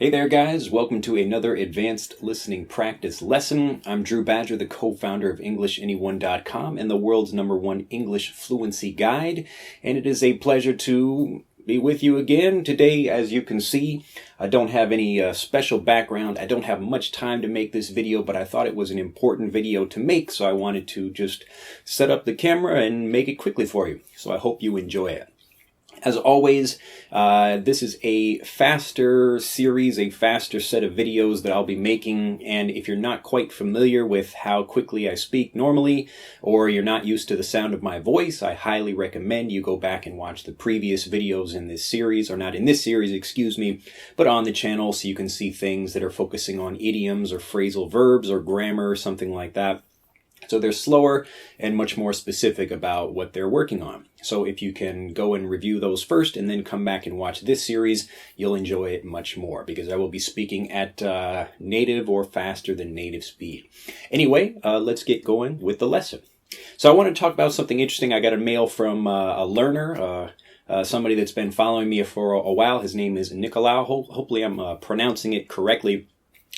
Hey there guys, welcome to another advanced listening practice lesson. I'm Drew Badger, the co-founder of EnglishAnyone.com and the world's #1 English fluency guide. And it is a pleasure to be with you again. Today, as you can see, I don't have any special background. I don't have much time to make this video, but I thought it was an important video to make, so I wanted to just set up the camera and make it quickly for you. So I hope you enjoy it. As always, this is a faster series, a faster set of videos that I'll be making, and if you're not quite familiar with how quickly I speak normally, or you're not used to the sound of my voice, I highly recommend you go back and watch the previous videos in this series, or not in this series, excuse me, but on the channel so you can see things that are focusing on idioms or phrasal verbs or grammar or something like that. So they're slower and much more specific about what they're working on. So if you can go and review those first and then come back and watch this series, you'll enjoy it much more because I will be speaking at native or faster than native speed. Anyway, let's get going with the lesson. So I want to talk about something interesting. I got a mail from a learner, somebody that's been following me for a while. His name is Nicolau. Hopefully I'm pronouncing it correctly.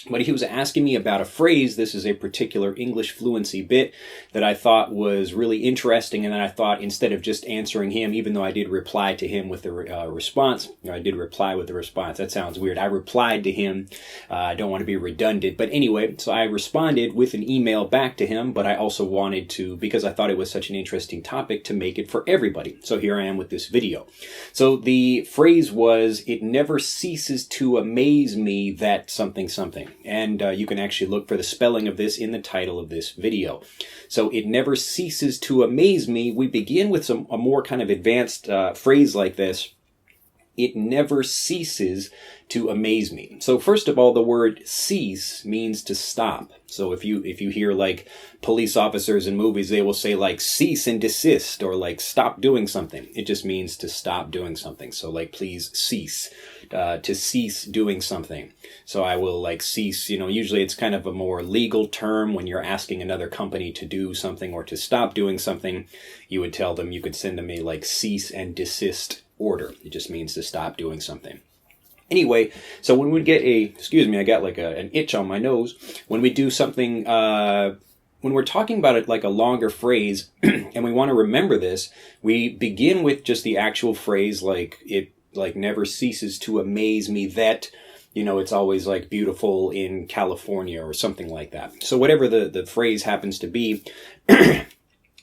But he was asking me about a phrase. This is a particular English fluency bit that I thought was really interesting, and then I thought instead of just answering him, even though I did reply to him with a response, or I did reply with a response. That sounds weird. I replied to him. I don't want to be redundant. But anyway, so I responded with an email back to him, but I also wanted to, because I thought it was such an interesting topic, to make it for everybody. So here I am with this video. So the phrase was, "It never ceases to amaze me that something something." And you can actually look for the spelling of this in the title of this video. So it never ceases to amaze me. We begin with a more kind of advanced phrase like this. It never ceases to amaze me. So first of all, the word cease means to stop. So if you hear like police officers in movies, they will say like cease and desist or like stop doing something. It just means to stop doing something. So like please cease, to cease doing something. So I will like cease, usually it's kind of a more legal term when you're asking another company to do something or to stop doing something. You would tell them, you could send them a like cease and desist order. It just means to stop doing something. Anyway, so when we get I got like an itch on my nose. When we do something, when we're talking about it like a longer phrase, and we want to remember this, we begin with just the actual phrase, like it like never ceases to amaze me that, it's always like beautiful in California or something like that. So whatever the phrase happens to be,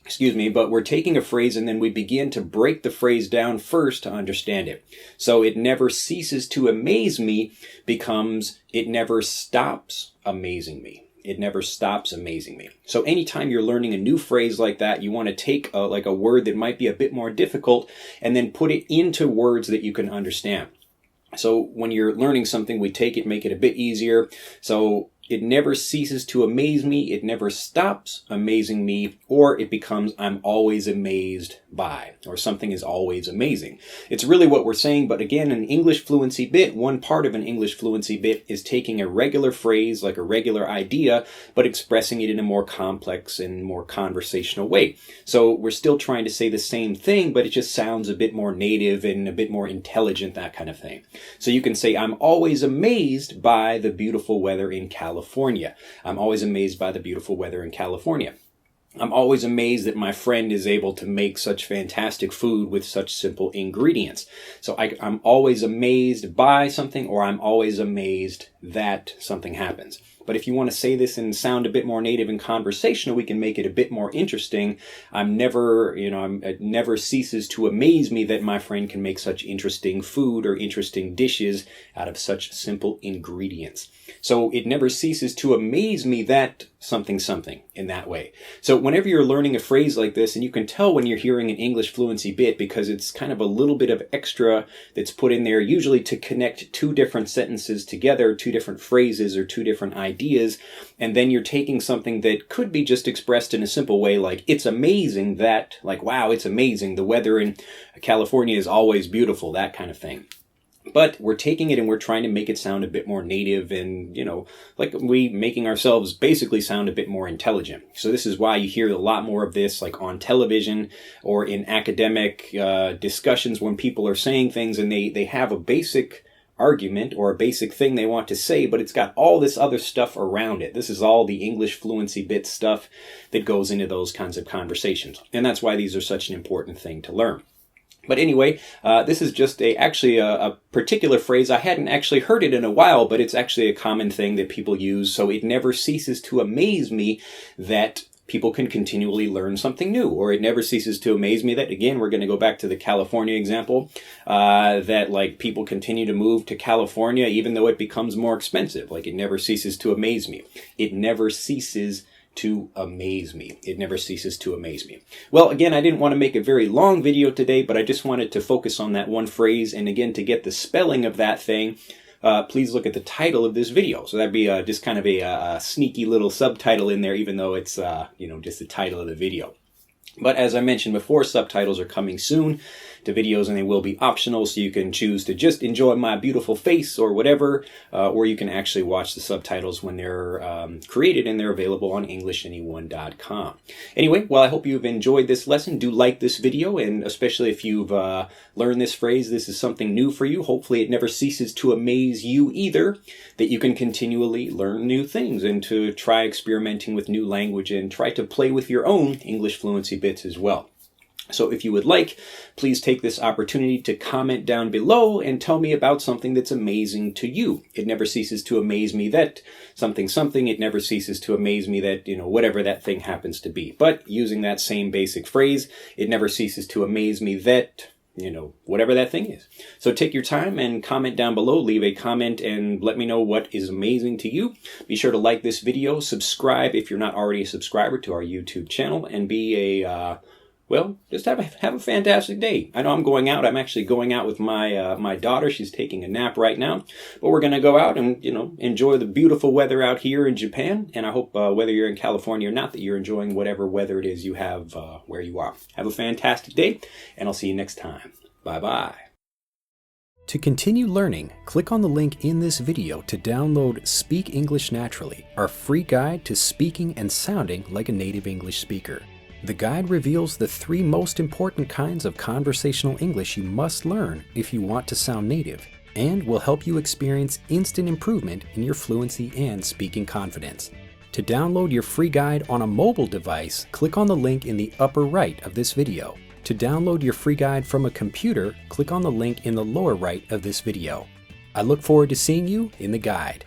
excuse me, but we're taking a phrase and then we begin to break the phrase down first to understand it. So it never ceases to amaze me becomes it never stops amazing me. It never stops amazing me. So anytime you're learning a new phrase like that, you want to take like a word that might be a bit more difficult and then put it into words that you can understand. So when you're learning something, we take it, make it a bit easier. So it never ceases to amaze me, it never stops amazing me, or it becomes I'm always amazed by, or something is always amazing. It's really what we're saying, but again, an English fluency bit, one part of an English fluency bit is taking a regular phrase, like a regular idea, but expressing it in a more complex and more conversational way. So we're still trying to say the same thing, but it just sounds a bit more native and a bit more intelligent, that kind of thing. So you can say, I'm always amazed by the beautiful weather in California. I'm always amazed by the beautiful weather in California. I'm always amazed that my friend is able to make such fantastic food with such simple ingredients. So I'm always amazed by something, or I'm always amazed that something happens. But if you want to say this and sound a bit more native and conversational, we can make it a bit more interesting. It never ceases to amaze me that my friend can make such interesting food or interesting dishes out of such simple ingredients. So it never ceases to amaze me that something something in that way. So whenever you're learning a phrase like this, and you can tell when you're hearing an English fluency bit because it's kind of a little bit of extra that's put in there, usually to connect two different sentences together, two different phrases or two different ideas, and then you're taking something that could be just expressed in a simple way, like it's amazing that, like wow, it's amazing, the weather in California is always beautiful, that kind of thing. But we're taking it and we're trying to make it sound a bit more native and, like we making ourselves basically sound a bit more intelligent. So this is why you hear a lot more of this like on television or in academic discussions when people are saying things and they have a basic argument or a basic thing they want to say, but it's got all this other stuff around it. This is all the English Fluency Bit stuff that goes into those kinds of conversations. And that's why these are such an important thing to learn. But anyway, this is just actually a particular phrase. I hadn't actually heard it in a while, but it's actually a common thing that people use. So it never ceases to amaze me that people can continually learn something new, or it never ceases to amaze me that, again, we're going to go back to the California example, that like people continue to move to California even though it becomes more expensive. Like it never ceases to amaze me. It never ceases to amaze me. It never ceases to amaze me. Well, again, I didn't want to make a very long video today, but I just wanted to focus on that one phrase. And again, to get the spelling of that thing, please look at the title of this video. So that'd be just kind of a sneaky little subtitle in there, even though it's just the title of the video. But as I mentioned before, subtitles are coming soon to videos, and they will be optional, so you can choose to just enjoy my beautiful face or whatever, or you can actually watch the subtitles when they're created, and they're available on EnglishAnyone.com. Anyway, well, I hope you've enjoyed this lesson. Do like this video, and especially if you've learned this phrase, this is something new for you. Hopefully it never ceases to amaze you either, that you can continually learn new things and to try experimenting with new language and try to play with your own English fluency bits as well. So if you would like, please take this opportunity to comment down below and tell me about something that's amazing to you. It never ceases to amaze me that something. It never ceases to amaze me that, whatever that thing happens to be. But using that same basic phrase, it never ceases to amaze me that, whatever that thing is. So take your time and comment down below. Leave a comment and let me know what is amazing to you. Be sure to like this video, subscribe if you're not already a subscriber to our YouTube channel, and be just have a fantastic day. I know I'm going out. I'm actually going out with my daughter. She's taking a nap right now. But we're going to go out and, enjoy the beautiful weather out here in Japan. And I hope whether you're in California or not, that you're enjoying whatever weather it is you have where you are. Have a fantastic day, and I'll see you next time. Bye-bye. To continue learning, click on the link in this video to download Speak English Naturally, our free guide to speaking and sounding like a native English speaker. The guide reveals the 3 most important kinds of conversational English you must learn if you want to sound native, and will help you experience instant improvement in your fluency and speaking confidence. To download your free guide on a mobile device, click on the link in the upper right of this video. To download your free guide from a computer, click on the link in the lower right of this video. I look forward to seeing you in the guide.